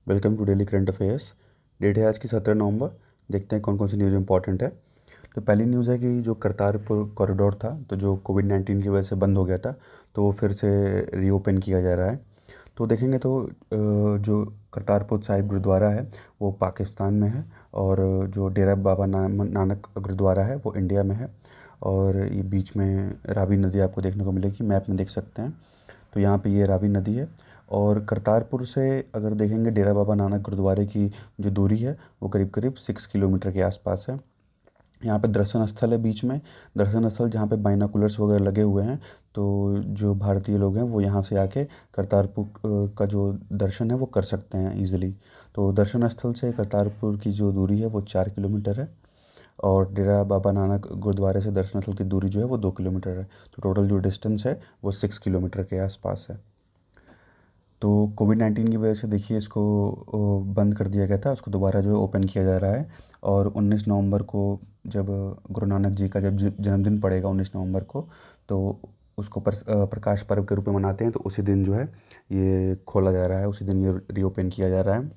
Welcome to daily current affairs. Date है आज की 17 नवंबर। देखते हैं कौन कौन सी न्यूज़ इंपॉर्टेंट है। तो पहली न्यूज़ है कि जो करतारपुर कॉरिडोर था, तो जो कोविड-19 की वजह से बंद हो गया था, तो वो फिर से रीओपन किया जा रहा है। तो देखेंगे तो जो करतारपुर साहिब गुरुद्वारा है वो पाकिस्तान में है, और जो डेरा बाबा नानक गुरुद्वारा है वो इंडिया में है। और ये बीच में रावी नदी आपको देखने को मिलेगी, मैप में देख सकते हैं। तो यहाँ पे ये रावी नदी है। और करतारपुर से अगर देखेंगे डेरा बाबा नानक गुरुद्वारे की जो दूरी है वो करीब करीब 6 किलोमीटर के आसपास है। यहाँ पे दर्शन स्थल है बीच में, दर्शन स्थल जहाँ पे बाइनोकुलर्स वगैरह लगे हुए हैं। तो जो भारतीय लोग हैं वो यहाँ से आके करतारपुर का जो दर्शन है वो कर सकते हैं ईजिली। तो दर्शन स्थल से करतारपुर की जो दूरी है वो 4 किलोमीटर है, और डेरा बाबा नानक गुरुद्वारे से दर्शन स्थल की दूरी जो है वो 2 किलोमीटर है। तो टोटल जो डिस्टेंस है वो 6 किलोमीटर के आसपास है। तो कोविड-19 की वजह से देखिए इसको बंद कर दिया गया था, उसको दोबारा जो है ओपन किया जा रहा है। और 19 नवंबर को जब गुरु नानक जी का जब जन्मदिन पड़ेगा 19 नवंबर को, तो उसको प्रकाश पर्व के रूप में मनाते हैं। तो उसी दिन जो है ये खोला जा रहा है, उसी दिन ये रीओपन किया जा रहा है।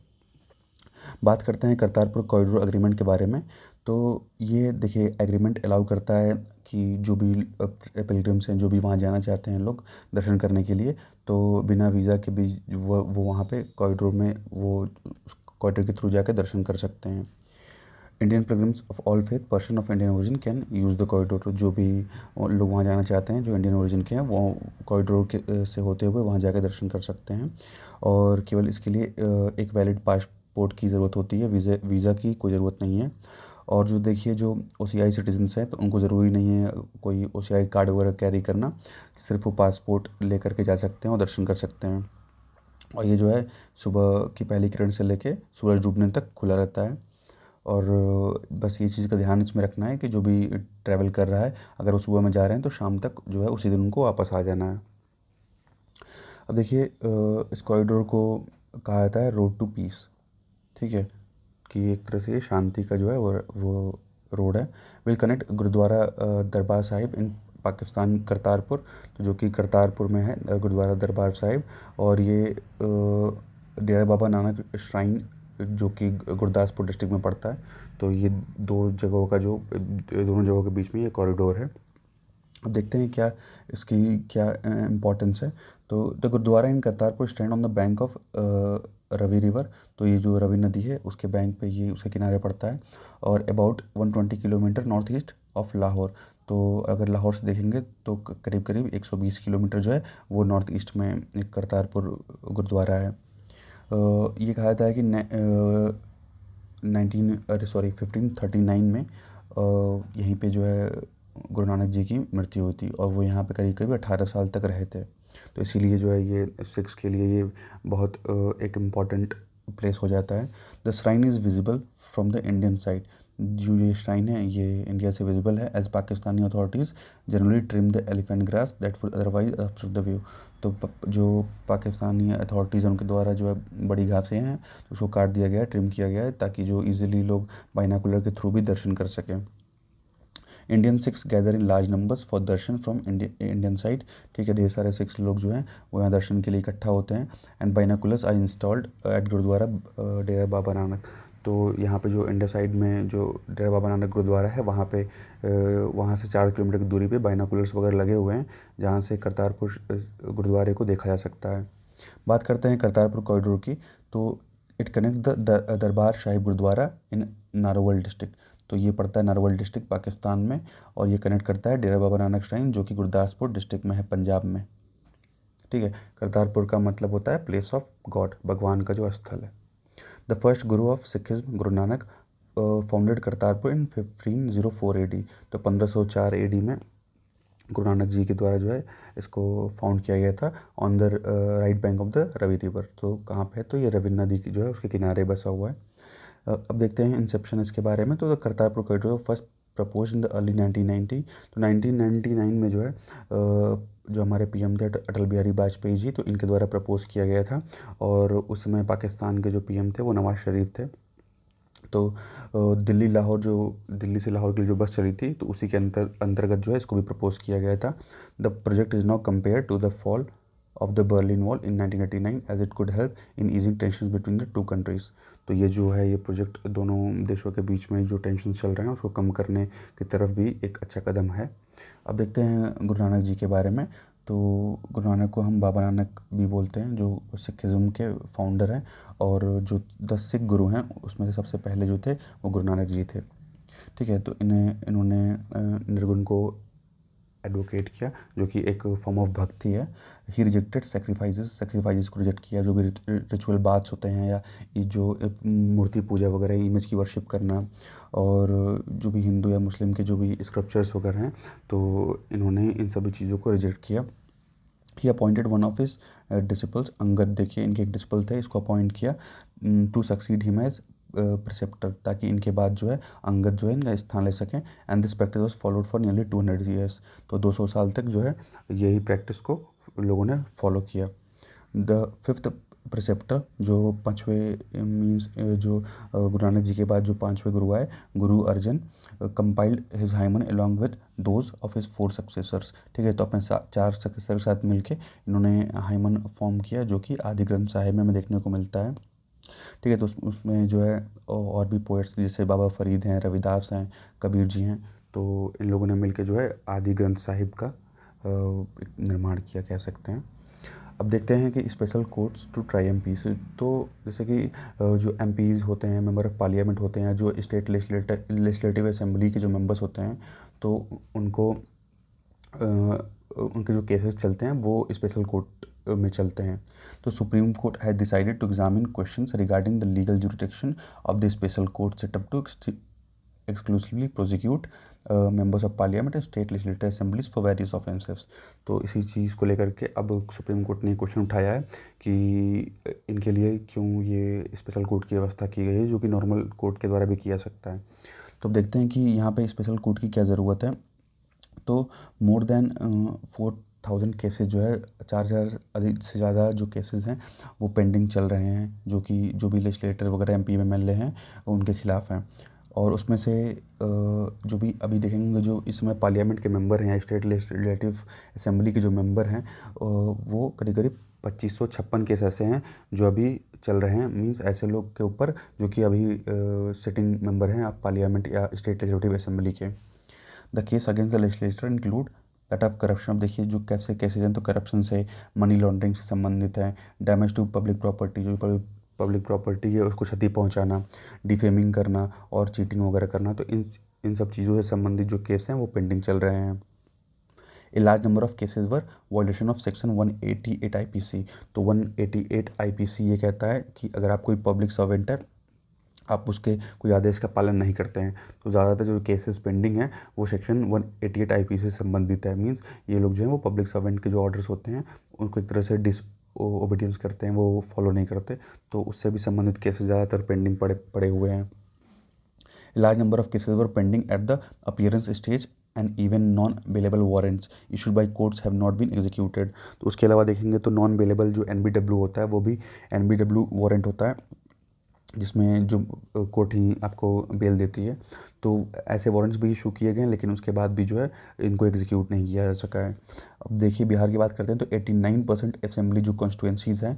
बात करते हैं करतारपुर कॉरिडोर एग्रीमेंट के बारे में। तो ये देखिए एग्रीमेंट अलाउ करता है कि जो भी पिलग्रिम्स हैं, जो भी वहाँ जाना चाहते हैं लोग दर्शन करने के लिए, तो बिना वीज़ा के भी वो वहाँ पे कॉरिडोर में वो कॉरिडोर के थ्रू जाकर दर्शन कर सकते हैं। Indian pilgrims of all faith person of Indian origin can use the corridor. तो जो भी लोग वहाँ जाना चाहते हैं जो इंडियन ओरिजिन के हैं, वो कॉरिडोर के से होते हुए वहाँ जाकर दर्शन कर सकते हैं। और केवल इसके लिए एक वैलिड पासपोर्ट की ज़रूरत होती है, वीज़ा की कोई ज़रूरत नहीं है। और जो देखिए जो ओसीआई सिटीजन्स हैं, तो उनको ज़रूरी नहीं है कोई ओसीआई कार्ड वगैरह कैरी करना, सिर्फ वो पासपोर्ट ले करके जा सकते हैं और दर्शन कर सकते हैं। और ये जो है सुबह की पहली किरण से लेके सूरज डूबने तक खुला रहता है। और बस ये चीज़ का ध्यान इसमें रखना है कि जो भी ट्रैवल कर रहा है, अगर वो सुबह में जा रहे हैं तो शाम तक जो है उसी दिन उनको वापस आ जाना है। अब देखिए इस कॉरिडोर को कहा जाता है रोड टू पीस। ठीक है, कि एक तरह से ये शांति का जो है वो रोड है। विल कनेक्ट गुरुद्वारा दरबार साहिब इन पाकिस्तान करतारपुर। तो जो कि करतारपुर में है गुरुद्वारा दरबार साहिब। और ये डेरा बाबा नानक श्राइन जो कि गुरदासपुर डिस्ट्रिक्ट में पड़ता है। तो ये दो जगहों का जो दोनों जगहों के बीच में ये कॉरिडोर है। अब देखते हैं क्या इसकी क्या इम्पोर्टेंस है। तो the gurdwara in Kartarpur stand on the bank of Ravi river. तो ये जो रवि नदी है उसके बैंक पे ये उसके किनारे पड़ता है। और about 120 kilometre north east of Lahore. तो अगर लाहौर से देखेंगे तो करीब करीब 120 किलोमीटर जो है वो नॉर्थ ईस्ट में एक करतारपुर गुरुद्वारा है। ये कहा जाता है कि 1539 में यहीं पे जो है गुरु नानक जी की मृत्यु हुई थी, और वो यहाँ पे करीब करीब 18 साल तक रहे थे। तो इसीलिए जो है ये सिख्स के लिए ये बहुत एक इम्पॉर्टेंट प्लेस हो जाता है। The shrine is visible from the Indian side. जो ये श्राइन है ये इंडिया से विजिबल है, as Pakistani authorities generally trim the elephant grass that would otherwise obstruct the view. तो जो पाकिस्तानी अथॉरिटीज़ उनके द्वारा जो है बड़ी घासें हैं तो उसको काट दिया गया है, ट्रिम किया गया है, ताकि जो इजीली लोग बाइनाकुलर के थ्रू भी दर्शन कर सकें। Indian Sikhs gather in large numbers for Darshan from Indian side. ठीक है, ढेर सारे सिख्स लोग जो हैं वो यहाँ दर्शन के लिए इकट्ठा होते हैं। And binoculars are installed at Gurdwara Dera Baba Nanak. तो यहाँ पे जो इंडिया साइड में जो डेरा बाबा नानक गुरुद्वारा है वहाँ पे वहाँ से 4 किलोमीटर की दूरी पे बाइनाकुलर्स वगैरह लगे हुए हैं, जहाँ से करतारपुर गुरुद्वारे को देखा जा सकता है। बात करते हैं करतारपुर कॉरिडोर की। तो it connect the Darbar Sahib gurdwara in Narowal district. तो ये पड़ता है नारोवल डिस्ट्रिक्ट पाकिस्तान में, और ये कनेक्ट करता है डेरा बाबा नानक श्राइन जो कि गुरदासपुर डिस्ट्रिक्ट में है पंजाब में। ठीक है, करतारपुर का मतलब होता है प्लेस ऑफ गॉड, भगवान का जो स्थल है। The first Guru of Sikhism Guru Nanak founded Kartarpur in 1504 AD। तो 1504 AD में गुरु नानक जी के द्वारा जो है इसको फाउंड किया गया था on the right bank of the Ravi river. तो कहाँ पे है, तो ये रवि नदी की जो है उसके किनारे बसा हुआ है। अब देखते हैं इंसेप्शन इसके बारे में। तो the Kartarpur corridor first propose in the early 1990। तो 1999 में जो है जो हमारे पीएम थे अटल बिहारी वाजपेयी जी, तो इनके द्वारा प्रपोज किया गया था। और उस समय पाकिस्तान के जो पीएम थे वो नवाज शरीफ थे। तो दिल्ली से लाहौर के लिए जो बस चली थी, तो उसी के अंतर्गत जो है इसको भी प्रपोज किया गया था। The project is now compare to the fall of the Berlin wall in 1989 as it could help in easing tension between the two countries. तो ये जो है ये प्रोजेक्ट दोनों देशों के बीच में जो टेंशन चल रहे हैं उसको कम करने की तरफ भी एक अच्छा कदम है। अब देखते हैं गुरु नानक जी के बारे में। तो गुरु नानक को हम बाबा नानक भी बोलते हैं, जो सिखिज़्म के फाउंडर हैं, और जो 10 सिख गुरु हैं उसमें से सबसे पहले जो थे वो गुरु नानक जी थे। ठीक है, तो इन्होंने निर्गुण को एडवोकेट किया, जो कि एक फॉर्म ऑफ भक्ति है। ही रिजेक्टेड सेक्रीफाइसेस को रिजेक्ट किया, जो भी रिचुअल बाथ्स होते हैं या ये जो मूर्ति पूजा वगैरह, इमेज की वर्शिप करना, और जो भी हिंदू या मुस्लिम के जो भी स्क्रप्चर्स वगैरह हैं, तो इन्होंने इन सभी चीज़ों को रिजेक्ट किया। He appointed one of his disciples, Angad देखिए इनके एक डिसिपल थे, इसको अपॉइंट किया to succeed him as preceptor, ताकि इनके बाद जो है अंगद जो है इनका स्थान ले सकें। And this practice was followed for nearly 200 years. तो 200 साल तक जो है यही प्रैक्टिस को लोगों ने फॉलो किया। द फिफ्थ प्रिसेप्टर, जो पाँचवें मीन्स जो गुरु नानक जी के बाद जो पाँचवें गुरु आए, Guru Arjan, compiled his hymn along with those of his 4 successors. ठीक है, तो अपने 4 सक्सेसर के साथ मिलके इन्होंने हाइमन फॉर्म किया, जो कि आदि ग्रंथ साहिब में हमें देखने को मिलता है। ठीक है, तो उसमें जो है और भी पोएट्स जैसे बाबा फरीद हैं, रविदास हैं, कबीर जी हैं, तो इन लोगों ने मिलकर जो है आदि ग्रंथ साहिब का एक निर्माण किया, कह सकते हैं। अब देखते हैं कि special courts to try MPs. तो जैसे कि जो एमपीज होते हैं, मेंबर ऑफ पार्लियामेंट होते हैं, जो स्टेट लेजिस्लेटिव असेंबली के जो मेंबर्स होते हैं, तो उनको उनके जो केसेस चलते हैं वो स्पेशल कोर्ट में चलते हैं। तो Supreme Court has decided to examine questions regarding the legal jurisdiction of the special court setup to exclusively prosecute members of parliament and state legislative assemblies for various offences. तो इसी चीज़ को लेकर के अब सुप्रीम कोर्ट ने question उठाया है कि इनके लिए क्यों ये स्पेशल कोर्ट की व्यवस्था की गई है, जो कि नॉर्मल कोर्ट के द्वारा भी किया सकता है। तो अब देखते हैं कि यहाँ पे स्पेशल कोर्ट की क्या ज़रूरत है। तो मोर देन 4000 केसेस जो है, 4000 अधिक से ज़्यादा जो केसेस हैं वो पेंडिंग चल रहे हैं, जो कि जो भी लेजिस्लेटर वगैरह एमपी एमएलए हैं उनके खिलाफ हैं। और उसमें से जो भी अभी देखेंगे, जो इसमें पार्लियामेंट के मेंबर हैं, स्टेट लेजिस्लेटिव असेंबली के जो मेंबर हैं, वो करीब करीब 2556 केस ऐसे हैं जो अभी चल रहे हैं। मींस ऐसे लोग के ऊपर जो कि अभी सिटिंग मेंबर हैं आप पार्लियामेंट या स्टेट लेजिस्लेटिव असेंबली के। The case against the legislator include that of corruption. अब देखिए जो कैसे केसेज हैं, तो करप्शन से, मनी लॉन्ड्रिंग से संबंधित है, डैमेज टू पब्लिक प्रॉपर्टी, जो पब्लिक प्रॉपर्टी है उसको क्षति पहुंचाना, डिफेमिंग करना और चीटिंग वगैरह करना। तो इन सब चीज़ों से संबंधित जो केस हैं वो पेंडिंग चल रहे हैं। A large number of cases were violation of section 188 IPC. तो 188 आईपीसी ये कहता है कि अगर आप कोई पब्लिक सर्वेंट है, आप उसके कोई आदेश का पालन नहीं करते हैं, तो ज़्यादातर जो केसेस पेंडिंग हैं वो सेक्शन 188 आईपीसी से संबंधित है। मींस ये लोग जो हैं वो पब्लिक सर्वेंट के जो ऑर्डर्स होते हैं उनको एक तरह से ओबीडियंस करते हैं, वो फॉलो नहीं करते, तो उससे भी संबंधित केसेस ज़्यादातर पेंडिंग पड़े हुए हैं। Large number of cases were pending at the appearance stage and even non bailable warrants issued by courts have not been executed. तो उसके अलावा देखेंगे तो नॉन बेलेबल जो एनबीडब्ल्यू होता है, वो भी एनबीडब्ल्यू वारंट होता है, जिसमें जो कोर्ट ही आपको बेल देती है। तो ऐसे वारंट्स भी इशू किए गए हैं, लेकिन उसके बाद भी जो है इनको एग्जीक्यूट नहीं किया जा सका है। अब देखिए बिहार की बात करते हैं, तो 89% असेंबली जो कॉन्स्टिट्यूंसीज़ हैं,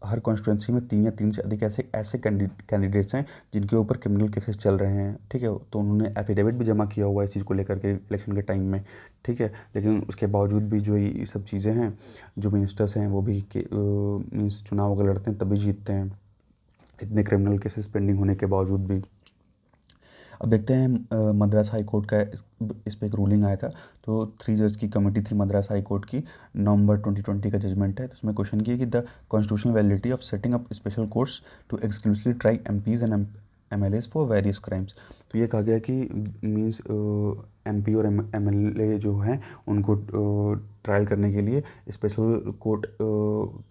हर कॉन्स्टिट्यूंसी में 3 या 3 से अधिक ऐसे कैंडिडेट्स हैं जिनके ऊपर क्रिमिनल केसेस चल रहे हैं। ठीक है, तो उन्होंने एफिडेविट भी जमा किया हुआ है इस चीज़ को लेकर के इलेक्शन के टाइम में। ठीक है, लेकिन उसके बावजूद भी जो ये सब चीज़ें हैं, जो मिनिस्टर्स हैं वो भी मीन्स चुनाव वगैरह लड़ते हैं तभी जीतते हैं, इतने क्रिमिनल केसेस पेंडिंग होने के बावजूद भी। अब देखते हैं मद्रास हाई कोर्ट का इस पे एक रूलिंग आया था। तो 3 जज की कमेटी थी मद्रास हाई कोर्ट की, नवंबर 2020 का जजमेंट है। तो उसमें क्वेश्चन किया कि the constitutional validity of setting up special courts to exclusively try MPs and MLAs for various crimes. तो ये कहा गया कि मीन्स एमपी और एमएलए जो हैं उनको ट्रायल करने के लिए स्पेशल कोर्ट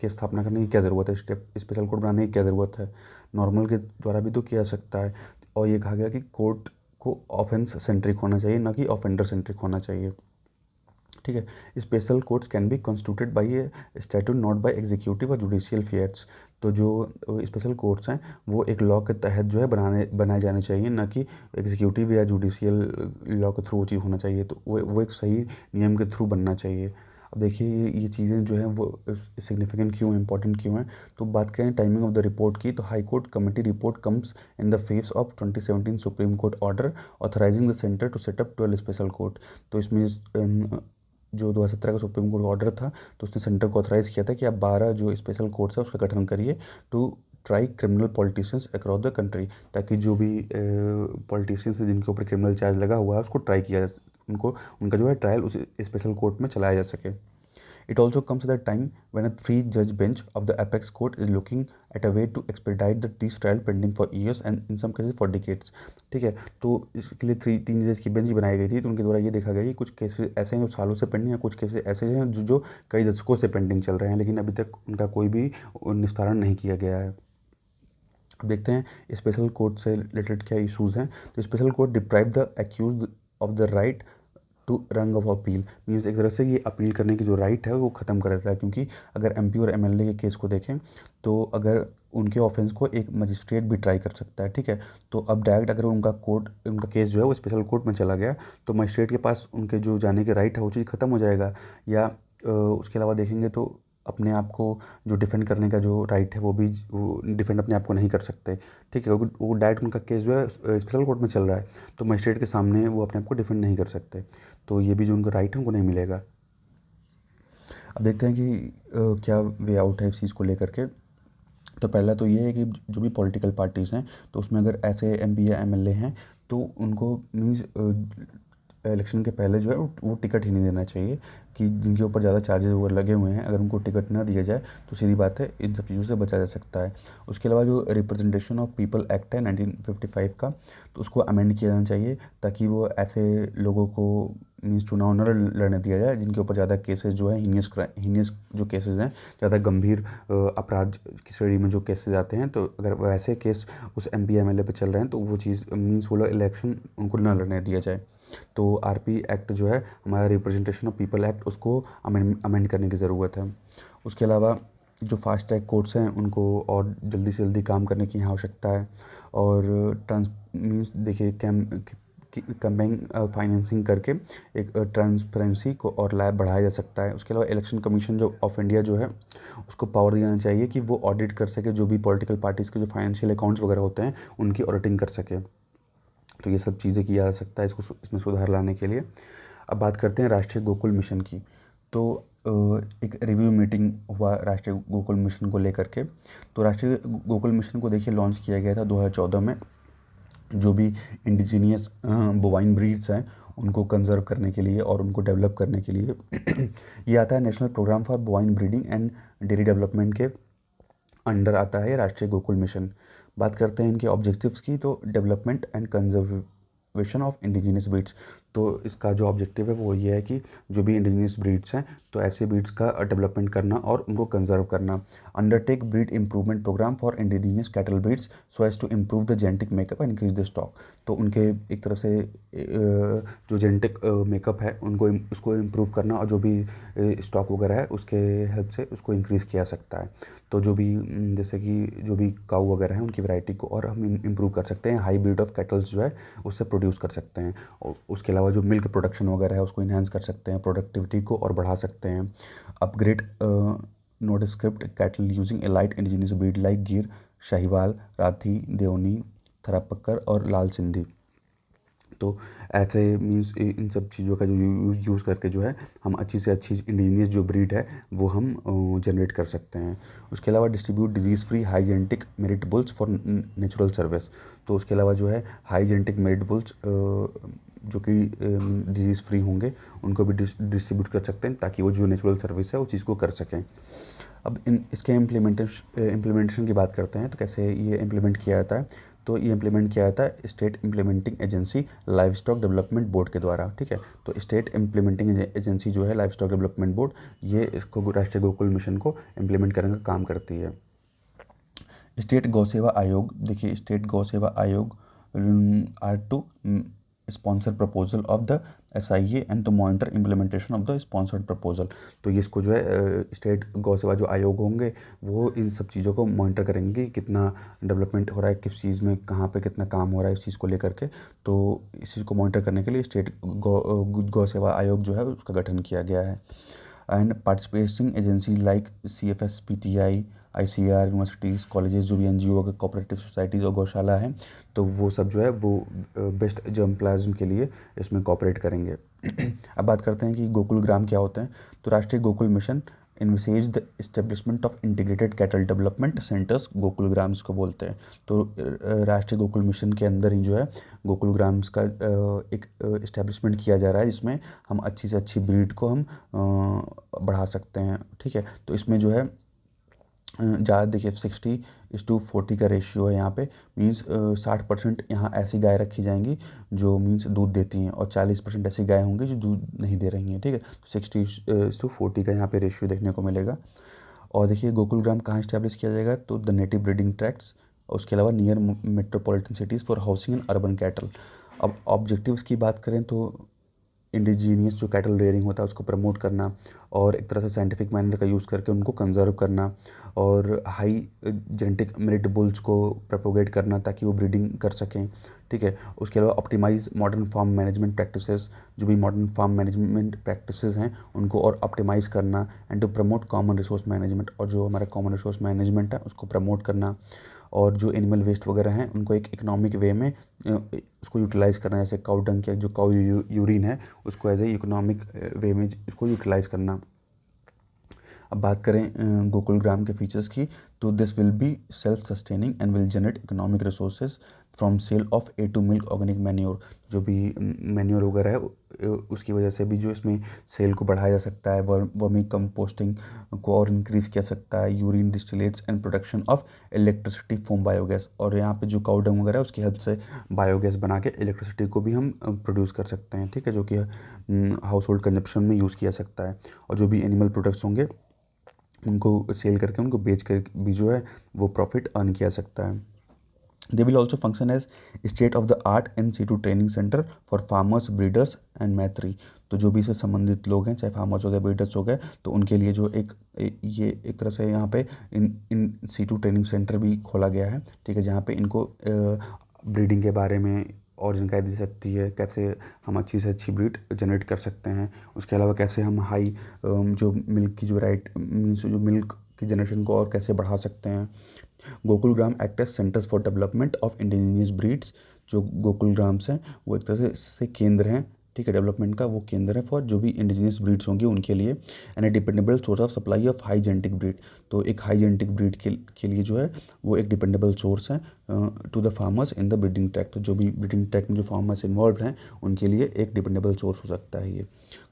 की स्थापना करने की क्या ज़रूरत है, स्पेशल कोर्ट बनाने की क्या ज़रूरत है, नॉर्मल के द्वारा भी तो किया जा सकता है। और ये कहा गया कि कोर्ट को ऑफेंस सेंट्रिक होना चाहिए, ना कि ऑफेंडर सेंट्रिक होना चाहिए। ठीक है, special courts can be constituted by a statute not by executive और जुडिशियल फेयर्स। तो जो स्पेशल कोर्ट्स हैं वो एक लॉ के तहत जो है बनाए जाने चाहिए, ना कि एग्जीक्यूटिव या जुडिशियल लॉ के थ्रू वो चीज़ होना चाहिए। तो वो एक सही नियम के थ्रू बनना चाहिए। अब देखिए ये चीज़ें जो हैं वो सिग्निफिकेंट क्यों हैं, इंपॉर्टेंट क्यों हैं। तो बात करें टाइमिंग ऑफ द रिपोर्ट की, तो high court committee report comes in the face of 2017 supreme court order authorising the centre to set up 12 special court. तो इसमें जो 2017 का सुप्रीम कोर्ट ऑर्डर था, तो उसने सेंटर को ऑथराइज़ किया था कि आप 12 जो स्पेशल कोर्ट्स है उसका गठन करिए to try criminal politicians across the country, ताकि जो भी पॉलिटिशियंस हैं जिनके ऊपर क्रिमिनल चार्ज लगा हुआ है उसको ट्राई किया जा उनको उनका जो है ट्रायल उस स्पेशल कोर्ट में चलाया जा सके। It also comes at a time when a three-judge bench of the apex court is looking at a way to expedite these trial pending for years and in some cases for decades। ठीक है, तो इसके लिए तीन जज की bench बनाई गई थी, तो उनके द्वारा ये देखा गया कि कुछ केसेस ऐसे हैं जो सालों से पेंडिंग है, कुछ केसेस ऐसे हैं जो कई दशकों से पेंडिंग चल रहे हैं, लेकिन अभी तक उनका कोई भी निस्तारण नहीं किया गया है। अब देखते हैं स्पेशल कोर्ट से रिलेटेड क्या इश्यूज़ हैं। तो special court deprive the accused of the right to rung of appeal, means एक तरह से ये अपील करने की जो राइट है वो ख़त्म कर देता है, क्योंकि अगर एमपी और एमएलए के केस को देखें तो अगर उनके ऑफेंस को एक मजिस्ट्रेट भी ट्राई कर सकता है। ठीक है, तो अब डायरेक्ट अगर उनका केस जो है वो स्पेशल कोर्ट में चला गया तो मजिस्ट्रेट के पास उनके जो जाने के राइट है वो चीज़ ख़त्म हो जाएगा। या उसके अलावा देखेंगे तो अपने आप को जो डिफेंड करने का जो राइट है वो डिफेंड अपने आप को नहीं कर सकते। ठीक है, वो डायरेक्ट उनका केस जो है स्पेशल कोर्ट में चल रहा है, तो मजिस्ट्रेट के सामने वो अपने आप को डिफेंड नहीं कर सकते, तो ये भी जो उनका राइट है उनको नहीं मिलेगा। अब देखते हैं कि क्या वे आउट है इस चीज़ को लेकर के। तो पहला तो ये है कि जो भी पॉलिटिकल पार्टीज़ हैं तो उसमें अगर ऐसे एमपी या एमएलए हैं तो उनको मीन्स इलेक्शन के पहले जो है वो टिकट ही नहीं देना चाहिए, कि जिनके ऊपर ज़्यादा चार्जेस वगैरह लगे हुए हैं अगर उनको टिकट ना दिया जाए तो सीधी बात है इन सब चीज़ों से बचा जा सकता है। उसके अलावा जो रिप्रेजेंटेशन ऑफ पीपल एक्ट है 1955 का, तो उसको अमेंड किया जाना चाहिए ताकि वो ऐसे लोगों को मीन्स चुनाव न लड़ने दिया जाए जिनके ऊपर ज़्यादा केसेस जो है हीनियस जो केसेस हैं, ज़्यादा गंभीर अपराध की श्रेणी में जो केसेस आते हैं, तो अगर वैसे केस उस एमपी एमएलए पे चल रहे हैं तो वो चीज़ मीन्स वो इलेक्शन उनको ना लड़ने दिया जाए। तो आरपी एक्ट जो है हमारा रिप्रेजेंटेशन ऑफ पीपल एक्ट, उसको अमेंड करने की ज़रूरत है। उसके अलावा जो फास्ट ट्रैक कोर्ट्स हैं उनको और जल्दी से जल्दी काम करने की यहाँ आवश्यकता है। और मीन्स देखिए कैंपेन फाइनेंसिंग करके एक ट्रांसपेरेंसी को और लाभ बढ़ाया जा सकता है। उसके अलावा इलेक्शन कमीशन जो ऑफ इंडिया जो है उसको पावर दिया जाना चाहिए कि वो ऑडिट कर सके, जो भी पॉलिटिकल पार्टीज़ के जो फाइनेंशियल अकाउंट्स वगैरह होते हैं उनकी ऑडिटिंग कर सके। तो ये सब चीज़ें किया जा सकता है इसमें सुधार लाने के लिए। अब बात करते हैं राष्ट्रीय गोकुल मिशन की। तो एक रिव्यू मीटिंग हुआ राष्ट्रीय गोकुल मिशन को लेकर के। तो राष्ट्रीय गोकुल मिशन को देखिए लॉन्च किया गया था 2014 में। जो भी इंडिजीनियस बोवाइन ब्रीड्स हैं उनको कंजर्व करने के लिए और उनको डेवलप करने के लिए ये आता है national programme for bovine breeding and dairy development के अंडर आता है राष्ट्रीय गोकुल मिशन। बात करते हैं इनके ऑब्जेक्टिव्स की, तो development and conservation of indigenous breeds. तो इसका जो ऑब्जेक्टिव है वो ये है कि जो भी इंडिजीनियस ब्रीड्स हैं तो ऐसे ब्रीड्स का डेवलपमेंट करना और उनको कंजर्व करना। Undertake breed improvement programme for indigenous cattle breeds so as to improve the genetic makeup and increase the stock. तो उनके एक तरह से जो जेनेटिक मेकअप है उनको उसको इम्प्रूव करना और जो भी स्टॉक वगैरह है उसके हेल्प से उसको इंक्रीज़ किया सकता है। तो जो भी जैसे कि जो भी काऊ वगैरह हैं उनकी वैरायटी को और हम इम्प्रूव कर सकते हैं, हाई ब्रीड ऑफ कैटल्स जो है उससे प्रोड्यूस कर सकते हैं। और उसके अलावा जो मिल्क प्रोडक्शन वगैरह है उसको इन्हांस कर सकते हैं, प्रोडक्टिविटी को और बढ़ा सकते हैं। Upgrade nondescript cattle using elite indigenous breed like Gir, Sahiwal, Rathi, देवनी, थरापक्कर और लाल सिंधी। तो ऐसे मीन्स इन सब चीज़ों का जो यूज़ करके जो है हम अच्छी से अच्छी इंडिजीनियस जो ब्रीड है वो हम जनरेट कर सकते हैं। उसके अलावा distribute disease free high genetic merit bulls for natural service. तो उसके अलावा जो है हाई जेनेटिक मेरिट बुल्स जो कि डिजीज़ फ्री होंगे उनको भी डिस्ट्रीब्यूट कर सकते हैं ताकि वो जो नेचुरल सर्विस है उस चीज़ को कर सकें। अब इसके इम्प्लीमेंटेशन की बात करते हैं तो कैसे ये इम्प्लीमेंट किया जाता है। तो ये इम्प्लीमेंट किया जाता है state implementing agency live stock development board के द्वारा। ठीक है, तो स्टेट इम्प्लीमेंटिंग एजेंसी जो है लाइव स्टॉक डेवलपमेंट बोर्ड, ये इसको राष्ट्रीय गोकुल मिशन को इम्प्लीमेंट करने का काम करती है। स्टेट गौ सेवा आयोग, देखिए state Gau Seva Aayog are to sponsor proposal of the SIA and to monitor implementation of the sponsored proposal. तो ये इसको जो है स्टेट गौ सेवा जो आयोग होंगे वो इन सब चीज़ों को मॉनिटर करेंगे, कितना डेवलपमेंट हो रहा है, किस चीज़ में कहाँ पे कितना काम हो रहा है इस चीज़ को लेकर के। तो इस चीज़ को मॉनिटर करने के लिए स्टेट गौ सेवा आयोग जो है उसका गठन किया गया है। And participating agency like CFS, PTI, ICAR, universities, colleges, जो भी NGO अगर कोऑपरेटिव सोसाइटीज़ और गौशाला हैं तो वो सब जो है वो बेस्ट जर्म प्लाज्म के लिए इसमें कोऑपरेट करेंगे। अब बात करते हैं कि गोकुल ग्राम क्या होते हैं। तो Rashtriya Gokul mission envisages the establishment of integrated cattle development centres, Gokul Grams को बोलते हैं। तो राष्ट्रीय गोकुल मिशन के अंदर ही जो है गोकुल ग्राम्स का एक इस्टेब्लिशमेंट किया जा रहा है, जिसमें हम अच्छी से अच्छी ब्रीड को हम बढ़ा सकते हैं। ठीक है, तो इसमें जो है ज़्यादा देखिए 60:40 का रेशियो है यहाँ पे। मीन्स 60% यहाँ ऐसी गाय रखी जाएंगी जो मीन्स दूध देती हैं और 40% ऐसी गाय होंगी जो दूध नहीं दे रही हैं। ठीक है, तो 60:40 का यहाँ पे रेशियो देखने को मिलेगा। और देखिए गोकुल ग्राम कहाँ इस्टेब्लिश किया जाएगा, तो द नेटिव ब्रीडिंग ट्रैक्ट्स, उसके अलावा near metropolitan cities for housing and urban cattle. अब ऑब्जेक्टिव्स की बात करें तो इंडिजीनियस जो कैटल रेयरिंग होता है उसको प्रमोट करना, और एक तरह से साइंटिफिक मैनर का यूज़ करके उनको कंजर्व करना, और हाई जेनेटिक मेरिट बुल्स को प्रोपोगेट करना ताकि वो ब्रीडिंग कर सकें। ठीक है, उसके अलावा optimise modern farm management practices, जो भी मॉडर्न फार्म मैनेजमेंट प्रैक्टिसेस हैं उनको और ऑप्टिमाइज़ करना, and to promote common resource management, और जो हमारा कॉमन रिसोर्स मैनेजमेंट है उसको प्रमोट करना, और जो एनिमल वेस्ट वगैरह हैं उनको एक इकोनॉमिक वे में उसको यूटिलाइज़ करना, जैसे काउ डंग या जो काउ यूरिन है उसको एज ए इकोनॉमिक वे में इसको यूटिलाइज़ करना। अब बात करें गोकुल ग्राम के फीचर्स की, तो this will be self sustaining and will generate economic resources from sale of A two milk organic manure. जो भी मैन्योर वगैरह है उसकी वजह से भी जो इसमें सेल को बढ़ाया जा सकता है, वर्मी कंपोस्टिंग को और इंक्रीज़ किया सकता है, urine distillates and production of electricity from biogas, और यहाँ पे जो काउ डंग वगैरह है उसकी हेल्प से बायोगैस बना के इलेक्ट्रिसिटी को भी हम प्रोड्यूस कर सकते हैं। ठीक है, जो कि हाउस होल्ड कंजप्शन में यूज़ किया सकता है, और जो भी एनिमल प्रोडक्ट्स होंगे उनको सेल करके उनको बेच कर भी जो है वो प्रॉफिट अर्न किया सकता है। They will also function as state of the art in situ training centre for farmers, breeders and Maitri. तो जो भी इससे संबंधित लोग हैं, चाहे फार्मर्स हो गए, ब्रीडर्स हो गए, तो उनके लिए जो ये एक तरह से यहाँ पे इन सिटू ट्रेनिंग सेंटर भी खोला गया है। ठीक है, जहाँ पे इनको ब्रीडिंग के बारे में और जानकारी दी सकती है, कैसे हम अच्छी से अच्छी ब्रीड जनरेट कर सकते हैं, उसके अलावा कैसे हम हाई जो मिल्क की जो मीन्स जो मिल्क की जनरेशन को और कैसे बढ़ा सकते हैं। Gokul Gram act as centres for development of indigenous breeds. जो गोकुल ग्राम्स हैं वो एक तरह से केंद्र हैं, ठीक है, डेवलपमेंट का वो केंद्र है फॉर जो भी इंडिजीनियस ब्रीड्स होंगी उनके लिए, and A dependable source of supply of high genetic breed. तो एक हाई जेनेटिक ब्रीड के लिए जो है वो एक डिपेंडेबल सोर्स है to the farmers in the breeding track. तो जो भी ब्रीडिंग ट्रैक में जो फार्मर्स इन्वॉल्व हैं उनके लिए एक डिपेंडेबल सोर्स हो सकता है ये।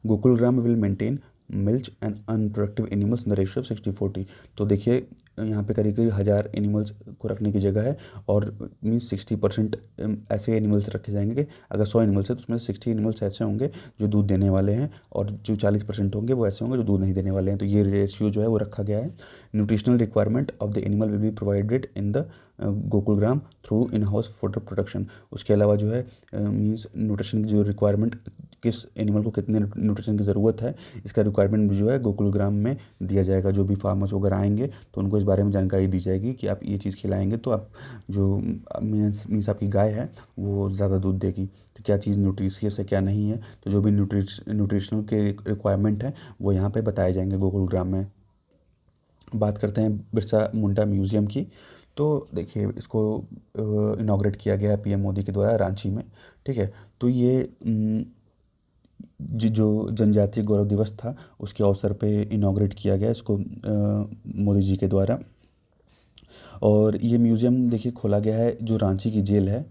Gokul Gram will maintain milch and unproductive animals in the ratio of 60:40। तो देखिए यहाँ पे करीब करीब 1000 एनिमल्स को रखने की जगह है, और मीन्स 60% ऐसे एनिमल्स रखे जाएंगे कि अगर 100 एनिमल्स है तो उसमें 60 एनिमल्स ऐसे होंगे जो दूध देने वाले हैं, और जो 40% होंगे वो ऐसे होंगे जो दूध नहीं देने वाले हैं। तो ये रेशियो जो है वो रखा गया है। Nutritional requirement of the animal will be provided in the Gokul gram through in house food production. उसके अलावा जो है मीन्स न्यूट्रिशन की जो रिक्वायरमेंट, किस एनिमल को कितने न्यूट्रिशन की ज़रूरत है, इसका रिक्वायरमेंट भी जो है गोकुल ग्राम में दिया जाएगा। जो भी फार्मर्स वगैरह आएंगे तो उनको इस बारे में जानकारी दी जाएगी कि आप ये चीज़ खिलाएंगे तो आप जो मीन्स आपकी गाय है वो ज़्यादा दूध देगी, तो क्या चीज़ न्यूट्रिशियस है क्या नहीं है, तो जो भी न्यूट्रिशनल के रिक्वायरमेंट है वो यहाँ पे बताए जाएंगे गोकुल ग्राम में। बात करते हैं बिरसा मुंडा म्यूज़ियम की। तो देखिए इसको इनाग्रेट किया गया है पीएम मोदी के द्वारा रांची में। ठीक है, तो ये जो जनजातीय गौरव दिवस था उसके अवसर पे इनाग्रेट किया गया इसको मोदी जी के द्वारा। और ये म्यूज़ियम देखिए खोला गया है जो रांची की जेल है,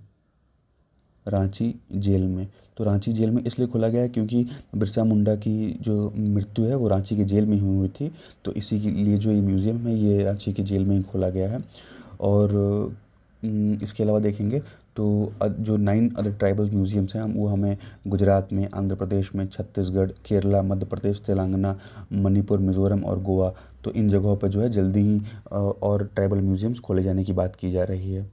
रांची जेल में। तो रांची जेल में इसलिए खोला गया है क्योंकि बिरसा मुंडा की जो मृत्यु है वो रांची की जेल में ही हुई थी, तो इसी के लिए जो ये म्यूज़ियम है ये रांची की जेल में ही खोला गया है। और इसके अलावा देखेंगे तो जो 9 अदर ट्राइबल म्यूज़ियम्स हैं हम वो हमें गुजरात में, आंध्र प्रदेश में, छत्तीसगढ़, केरला, मध्य प्रदेश, तेलंगाना, मणिपुर, मिज़ोरम और गोवा, तो इन जगहों पर जो है जल्दी ही और ट्राइबल म्यूज़ियम्स खोले जाने की बात की जा रही है।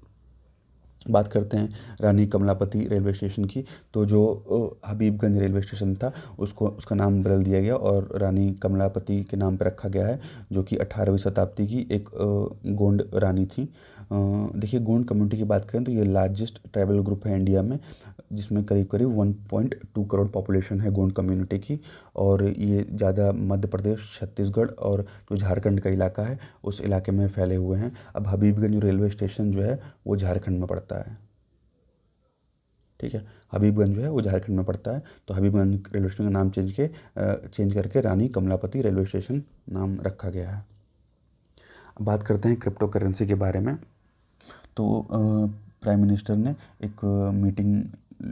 बात करते हैं रानी कमलापति रेलवे स्टेशन की। तो जो हबीबगंज रेलवे स्टेशन था उसका नाम बदल दिया गया और रानी कमलापति के नाम पर रखा गया है, जो कि 18वीं शताब्दी की एक गोंड रानी थी। देखिए गोंड कम्युनिटी की बात करें तो ये लार्जेस्ट ट्राइबल ग्रुप है इंडिया में, जिसमें करीब करीब 1.2 करोड़ पॉपुलेशन है गोंड कम्युनिटी की। और ये ज़्यादा मध्य प्रदेश, छत्तीसगढ़ और जो झारखंड का इलाका है उस इलाके में फैले हुए हैं। अब हबीबगंज रेलवे स्टेशन जो है वो झारखंड में पड़ता है, ठीक है। हबीबगंज जो है वो झारखंड में पड़ता है, तो हबीबगंज रेलवे स्टेशन का नाम चेंज करके रानी कमलापति रेलवे स्टेशन नाम रखा गया है। अब बात करते हैं क्रिप्टो करेंसी के बारे में। तो प्राइम मिनिस्टर ने एक मीटिंग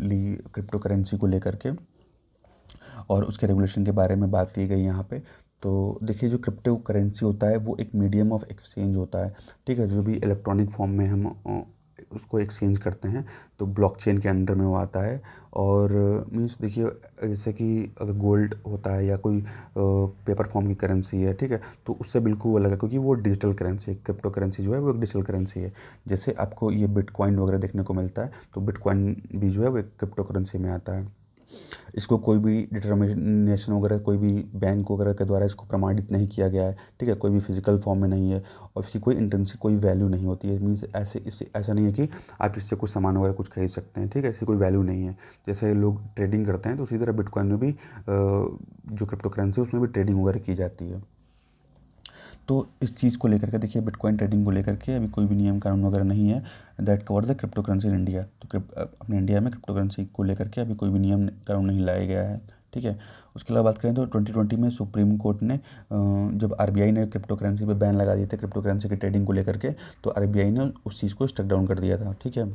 ली क्रिप्टो करेंसी को लेकर के, और उसके रेगुलेशन के बारे में बात की गई यहाँ पे। तो देखिए जो क्रिप्टो करेंसी होता है वो एक मीडियम ऑफ एक्सचेंज होता है, ठीक है। जो भी इलेक्ट्रॉनिक फॉर्म में हम उसको एक्सचेंज करते हैं तो ब्लॉकचेन के अंडर में वो आता है। और मीन्स देखिए जैसे कि अगर गोल्ड होता है या कोई पेपर फॉर्म की करेंसी है, ठीक है, तो उससे बिल्कुल अलग है क्योंकि वो डिजिटल करेंसी है। क्रिप्टो करेंसी जो है वो एक डिजिटल करेंसी है। जैसे आपको ये बिटकॉइन वगैरह देखने को मिलता है, तो बिटकॉइन भी जो है वो एक क्रिप्टो करेंसी में आता है। इसको कोई भी डिटर्मिनेशन वगैरह कोई भी बैंक वगैरह के द्वारा इसको प्रमाणित नहीं किया गया है, ठीक है। कोई भी फिजिकल फॉर्म में नहीं है और इसकी कोई इंट्रिंसिक कोई वैल्यू नहीं होती है। मीन्स ऐसे इससे ऐसा नहीं है कि आप इससे कुछ सामान वगैरह कुछ खरीद सकते हैं, ठीक है। इसकी कोई वैल्यू नहीं है। जैसे लोग ट्रेडिंग करते हैं तो उसी तरह बिटकॉइन में भी जो क्रिप्टो करेंसी है उसमें भी ट्रेडिंग वगैरह की जाती है। तो इस चीज़ को लेकर के देखिए बिटकॉइन ट्रेडिंग को लेकर के अभी कोई भी नियम कानून वगैरह नहीं है that cover the crypto currency in India. तो अपने इंडिया में क्रिप्टो करेंसी को लेकर के अभी कोई भी नियम कानून नहीं लाया गया है, ठीक है। उसके अलावा बात करें तो 2020 में सुप्रीम कोर्ट ने जब आरबीआई ने क्रिप्टो करेंसी पे बैन लगा दिए थे क्रिप्टो करेंसी की ट्रेडिंग को लेकर के, तो आरबीआई ने उस चीज़ को स्टक डाउन कर दिया था, ठीक है।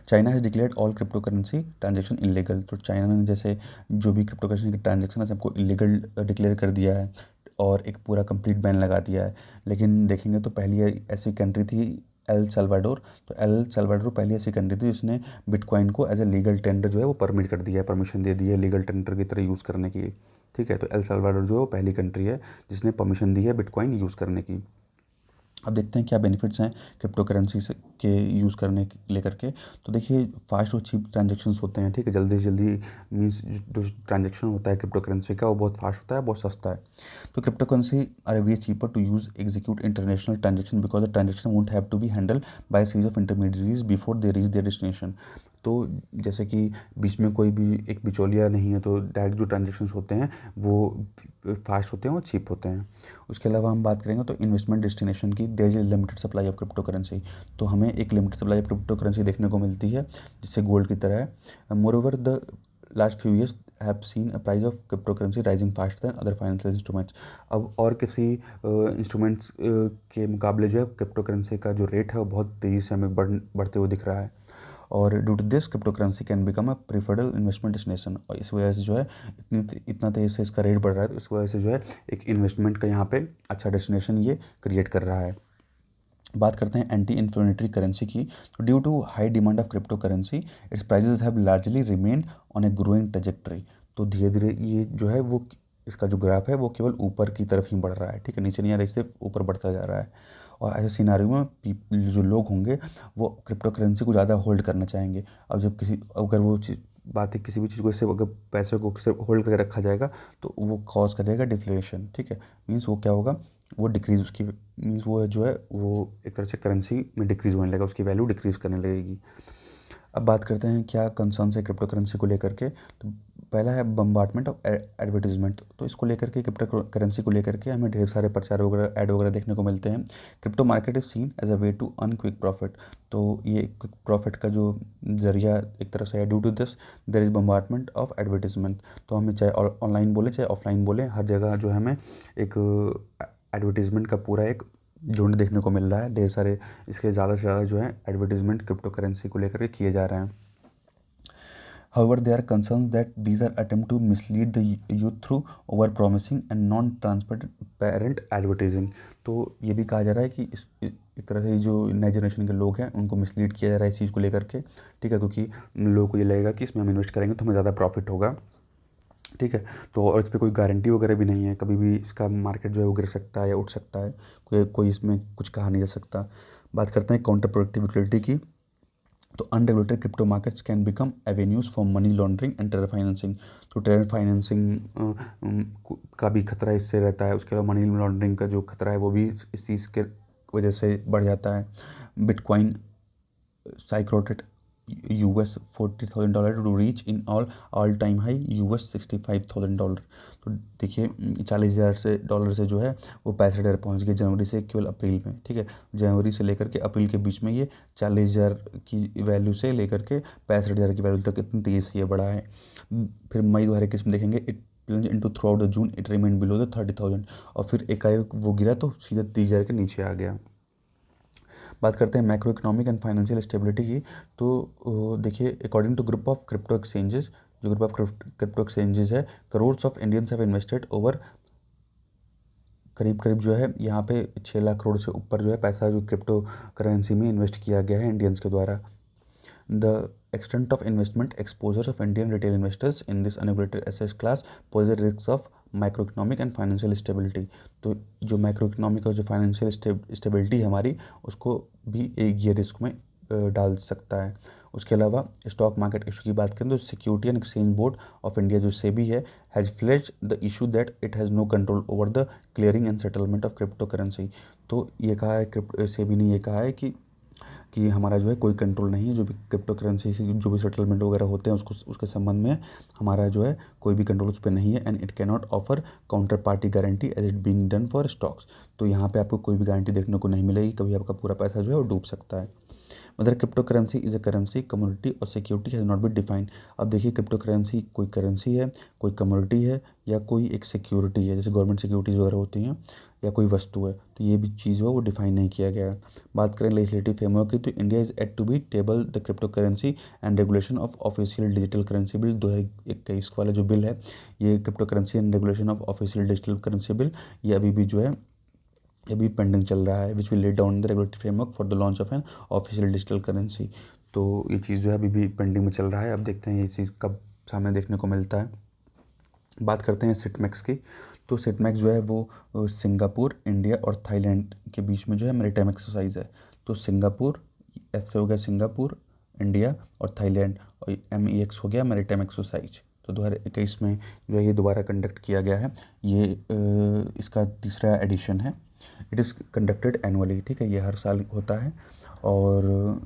China has declared all crypto currency transaction illegal. तो चाइना ने जैसे जो भी क्रिप्टो करेंसी के ट्रांजेक्शन है सबको इलीगल डिक्लेयर कर दिया है और एक पूरा कंप्लीट बैन लगा दिया है। लेकिन देखेंगे तो पहली ऐसी कंट्री थी एल सल्वाडोर। तो एल सल्वाडोर पहली ऐसी कंट्री थी जिसने बिटकॉइन को एज ए लीगल टेंडर जो है वो परमिट कर दिया है, परमिशन दे दी है लीगल टेंडर की तरह यूज़ करने की, ठीक है। तो एल सल्वाडोर जो है वो पहली कंट्री है जिसने परमिशन दी है बिटकॉइन यूज़ करने की। अब देखते हैं क्या बेनिफिट्स हैं क्रिप्टो करेंसी से के यूज़ करने लेकर के। तो देखिए फास्ट और चीप ट्रांजेक्शन्स होते हैं, ठीक है। जल्दी से जल्दी मीन्स जो ट्रांजेक्शन होता है क्रिप्टो करेंसी का वो बहुत फास्ट होता है, बहुत सस्ता है। तो cryptocurrency are way cheaper to use execute international transaction because the transaction won't have to be handle by series of intermediaries before they reach their destination. तो जैसे कि बीच में कोई भी एक बिचौलिया नहीं है, तो डायरेक्ट जो ट्रांजेक्शन्स होते हैं वो फास्ट होते हैं और चीप होते हैं। उसके अलावा हम बात करेंगे तो इन्वेस्टमेंट डेस्टिनेशन की, there is limited supply of cryptocurrency. तो हमें एक limited supply of cryptocurrency देखने को मिलती है जिससे गोल्ड की तरह है। Moreover the last few years have seen a price of cryptocurrency rising faster than other financial instruments. अब और किसी इंस्ट्रूमेंट्स के मुकाबले जो है क्रिप्टो करेंसी का जो रेट है वो बहुत तेज़ी से हमें बढ़ते हुए दिख रहा है। और due to this cryptocurrency can become a preferred investment destination. और इस वजह से जो है इतना तेज़ी से इसका रेट बढ़ रहा है, तो इस वजह से जो है एक इन्वेस्टमेंट का यहाँ पे अच्छा डेस्टिनेशन ये क्रिएट कर रहा है। बात करते हैं एंटी इन्फ्लेमेटरी करेंसी की। तो due to high demand of cryptocurrency its prices have largely remained on a growing trajectory. तो धीरे धीरे ये जो है वो इसका जो ग्राफ है वो केवल ऊपर की तरफ ही बढ़ रहा है, ठीक है। नीचे नहीं आ रहा, इससे ऊपर बढ़ता जा रहा है। और ऐसे सिनारियो में जो लोग होंगे वो क्रिप्टो करेंसी को ज़्यादा होल्ड करना चाहेंगे। अब जब किसी अगर वो चीज़ बात है किसी भी चीज़ को इससे अगर पैसे को सिर्फ होल्ड करके रखा जाएगा तो वो कॉज करेगा डिफ्लेशन, ठीक है। मीन्स वो क्या होगा, वो डिक्रीज़ उसकी मीन्स वो जो है वो एक तरह से करेंसी में डिक्रीज़ होने लगेगा, उसकी वैल्यू डिक्रीज़ करने लगेगी। अब बात करते हैं क्या कंसर्न्स है क्रिप्टो करेंसी को लेकर के। तो पहला है बम्बार्टमेंट ऑफ एडवर्टीजमेंट। तो इसको लेकर के क्रिप्टो करेंसी को लेकर के हमें ढेर सारे प्रचार वगैरह ऐड वगैरह देखने को मिलते हैं। Crypto market is seen as a way to earn quick profit. तो ये क्विक प्रॉफिट का जो जरिया एक तरह से है। Due to this there is bombardment of advertisement. तो हमें चाहे ऑनलाइन बोले चाहे ऑफलाइन बोले हर जगह जो है हमें एक एडवर्टीजमेंट का पूरा एक झुंड देखने को मिल रहा है। ढेर सारे इसके ज़्यादा से ज़्यादा जो है एडवर्टीजमेंट क्रिप्टो करेंसी को लेकर के किए जा रहे हैं। However, there are concerns that these are attempt to mislead the youth through over-promising and non-transparent advertising। तो ये भी कहा जा रहा है कि एक तरह से जो नए जनरेशन के लोग हैं उनको मिसलीड किया जा रहा है इस चीज़ को लेकर के, ठीक है। क्योंकि लोगों को ये लगेगा कि इसमें हम इन्वेस्ट करेंगे तो हमें ज़्यादा प्रॉफिट होगा, ठीक है। तो और इस पर कोई गारंटी वगैरह भी नहीं है, कभी भी इसका मार्केट जो है वो गिर सकता है या उठ सकता है, कोई इसमें कुछ कहा नहीं जा सकता। बात करते हैं काउंटर प्रोडक्टिव यूटिलिटी की। तो unregulated crypto markets can become avenues for money laundering and terror financing. तो टेरर फाइनेंसिंग का भी खतरा इससे रहता है। उसके अलावा मनी लॉन्ड्रिंग का जो खतरा है वो भी इस चीज़ के वजह से बढ़ जाता है। Bitcoin skyrocketed US $40,000 to reach in all time high US $65,000। तो देखिए 40,000 से डॉलर से जो है वो 65,000 पहुँच गए जनवरी से केवल अप्रैल में, ठीक है। जनवरी से लेकर के अप्रैल के बीच में ये 40,000 की वैल्यू से लेकर के 65,000 की वैल्यू तक इतनी तेज़ी से ये बढ़ा है। फिर मई 2021 में देखेंगे it plunge into through out the June it remain below the 30,000 और फिर एकाएक वो गिरा तो सीधा 30,000 के नीचे आ गया। बात करते हैं macroeconomic and financial stability की। तो देखिए according to group of crypto exchanges, जो ग्रुप ऑफ क्रिप्टो एक्सचेंजेस है, crores of Indians have invested over, करीब करीब जो है यहाँ पे 6 लाख करोड़ से ऊपर जो है पैसा जो क्रिप्टो करेंसी में इन्वेस्ट किया गया है इंडियंस के द्वारा। The extent of investment exposure of Indian retail investors in this unregulated asset class poses risks of macroeconomic and financial stability। तो जो macroeconomic और जो financial stability है हमारी, उसको भी एक ये रिस्क में डाल सकता है। उसके अलावा स्टॉक मार्केट इशू की बात करें तो security and exchange board of India जो सेबी है has flagged the issue that it has no control over the clearing and settlement of cryptocurrency. तो ये कहा है सेबी ने ये कहा है कि हमारा जो है कोई कंट्रोल नहीं है, जो भी क्रिप्टो करेंसी से जो भी सेटलमेंट वगैरह होते हैं उसके संबंध में हमारा जो है कोई भी कंट्रोल उस पर नहीं है। And it cannot offer counterparty guarantee as it being done for stocks. तो यहाँ पे आपको कोई भी गारंटी देखने को नहीं मिलेगी, कभी आपका पूरा पैसा जो है वो डूब सकता है। Mother cryptocurrency is a currency commodity और security has not been defined. अब देखिए क्रिप्टो करेंसी कोई करेंसी है, कोई कमोडिटी है, या कोई एक सिक्योरिटी है जैसे गवर्नमेंट सिक्योरिटीज़ वगैरह होती हैं, या कोई वस्तु है, तो ये भी चीज़ है वो डिफाइन नहीं किया गया है। बात करें लेजिस्लेटिव फ्रेमवर्क की तो India is at to be table the cryptocurrency and regulation of official digital currency bill 2021 वाला जो बिल है, ये cryptocurrency and regulation of official digital currency bill, ये अभी भी जो है ये भी पेंडिंग चल रहा है, which will let down the regulatory framework for the launch of an official digital currency. तो ये चीज़ जो है अभी भी पेंडिंग में चल रहा है, अब देखते हैं ये चीज़ कब सामने देखने को मिलता है। बात करते हैं सिटमैक्स की। तो सिटमैक्स जो है वो सिंगापुर, इंडिया और थाईलैंड के बीच में जो है मैरीटाइम एक्सरसाइज है। तो सिंगापुर ऐसे हो गया, सिंगापुर, इंडिया और थाईलैंड, और MEX हो गया मैरीटाइम एक्सरसाइज। तो 2021 में जो है ये दोबारा कंडक्ट किया गया है। ये इसका तीसरा एडिशन है। इट इज़ कंडक्टेड एनुअली, ठीक है, ये हर साल होता है। और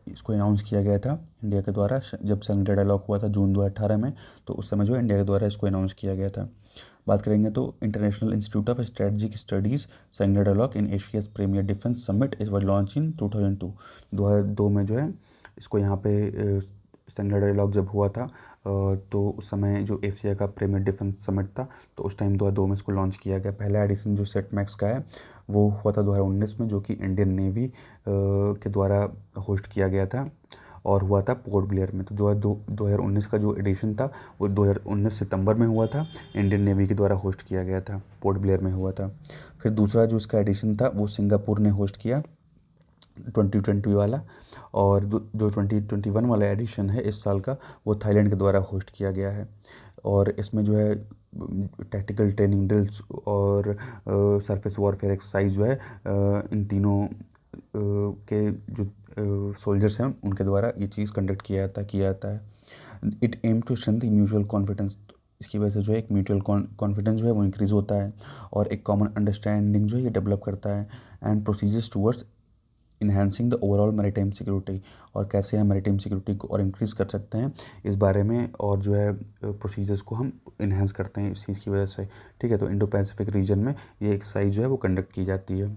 इसको अनाउंस किया गया था इंडिया के द्वारा जब संगीता डायलॉग हुआ था जून 2018 में, तो उस समय जो इंडिया के द्वारा इसको अनाउंस किया गया था। बात करेंगे तो international institute of strategic studies Shangri La dialogue in Asia's premier defence summit इस वाज लॉन्च इन 2002 में जो है इसको यहाँ पे संगीता डायलॉग जब हुआ था तो उस समय जो एशिया का प्रीमियर डिफेंस समिट था, तो उस टाइम 2002 में इसको लॉन्च किया गया। पहला एडिशन जो सेटमैक्स का है वो हुआ था 2019 में, जो कि इंडियन नेवी के द्वारा होस्ट किया गया था और हुआ था पोर्ट ब्लेयर में। तो 2019 का जो एडिशन था वो 2019 सितंबर में हुआ था, इंडियन नेवी के द्वारा होस्ट किया गया था, पोर्ट ब्लेयर में हुआ था। फिर दूसरा जो इसका एडिशन था वो सिंगापुर ने होस्ट किया 2020 वाला, और जो 2021 वाला एडिशन है इस साल का वो थाईलैंड के द्वारा होस्ट किया गया है। और इसमें जो है टैक्टिकल ट्रेनिंग ड्रिल्स और सरफेस वॉरफेयर एक्सरसाइज जो है इन तीनों के जो सोल्जर्स हैं उनके द्वारा ये चीज़ कंडक्ट किया जाता है। It aim to strengthen mutual confidence. इसकी वजह से जो है एक म्यूचुअल कॉन्फिडेंस जो है वो इंक्रीज़ होता है और एक कॉमन अंडरस्टैंडिंग जो है ये डेवलप करता है। And procedures towards enhancing the overall maritime security, और कैसे हम मैरीटाइम सिक्योरिटी को और इंक्रीज़ कर सकते हैं इस बारे में, और जो है प्रोसीजर्स को हम इन्हांस करते हैं इस चीज़ की वजह से, ठीक है। तो इंडो पैसिफिक रीजन में ये एक्सरसाइज जो है वो कंडक्ट की जाती है।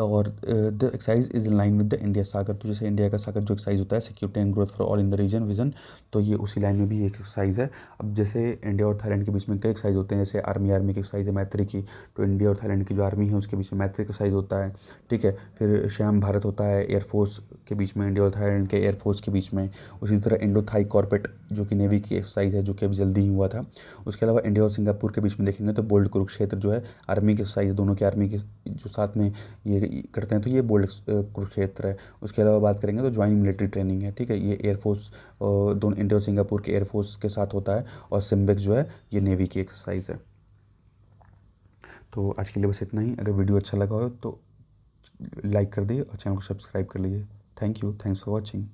और the exercise is in line with the India SAGAR. तो जैसे इंडिया का सागर जो एक्सरसाइज होता है security and growth for all in the region vision, तो ये उसी लाइन में भी एक एक्सरसाइज है। अब जैसे इंडिया और थाईलैंड के बीच में कई एक्सरसाइज होते हैं, जैसे आर्मी की एक्सरसाइज है मैत्री की, तो इंडिया और थाईलैंड की जो आर्मी है उसके बीच में मैत्री एक्सरसाइज होता है, ठीक है। फिर श्याम भारत होता है एयरफोर्स के बीच में, इंडिया और थाईलैंड के एयरफोर्स के बीच में। उसी तरह इंडो थाई कॉर्पेट जो कि नेवी की एक्सरसाइज है, जो कि अभी जल्दी ही हुआ था। उसके अलावा इंडिया और सिंगापुर के बीच में देखेंगे तो बोल्ड कुरुक्षेत्र जो है आर्मी की एक्सरसाइज, दोनों की आर्मी की जो साथ में ये करते हैं, तो ये बोल्ड कुरुक्षेत्र है। उसके अलावा बात करेंगे तो ज्वाइंट मिलिट्री ट्रेनिंग है, ठीक है, ये एयरफोर्स दोनों इंडिया और सिंगापुर के एयरफोर्स के साथ होता है। और सिम्बेक्स जो है ये नेवी की एक्सरसाइज है। तो आज के लिए बस इतना ही। अगर वीडियो अच्छा लगा हो तो लाइक कर दिए और चैनल को सब्सक्राइब कर लीजिए। Thank you, thanks for watching.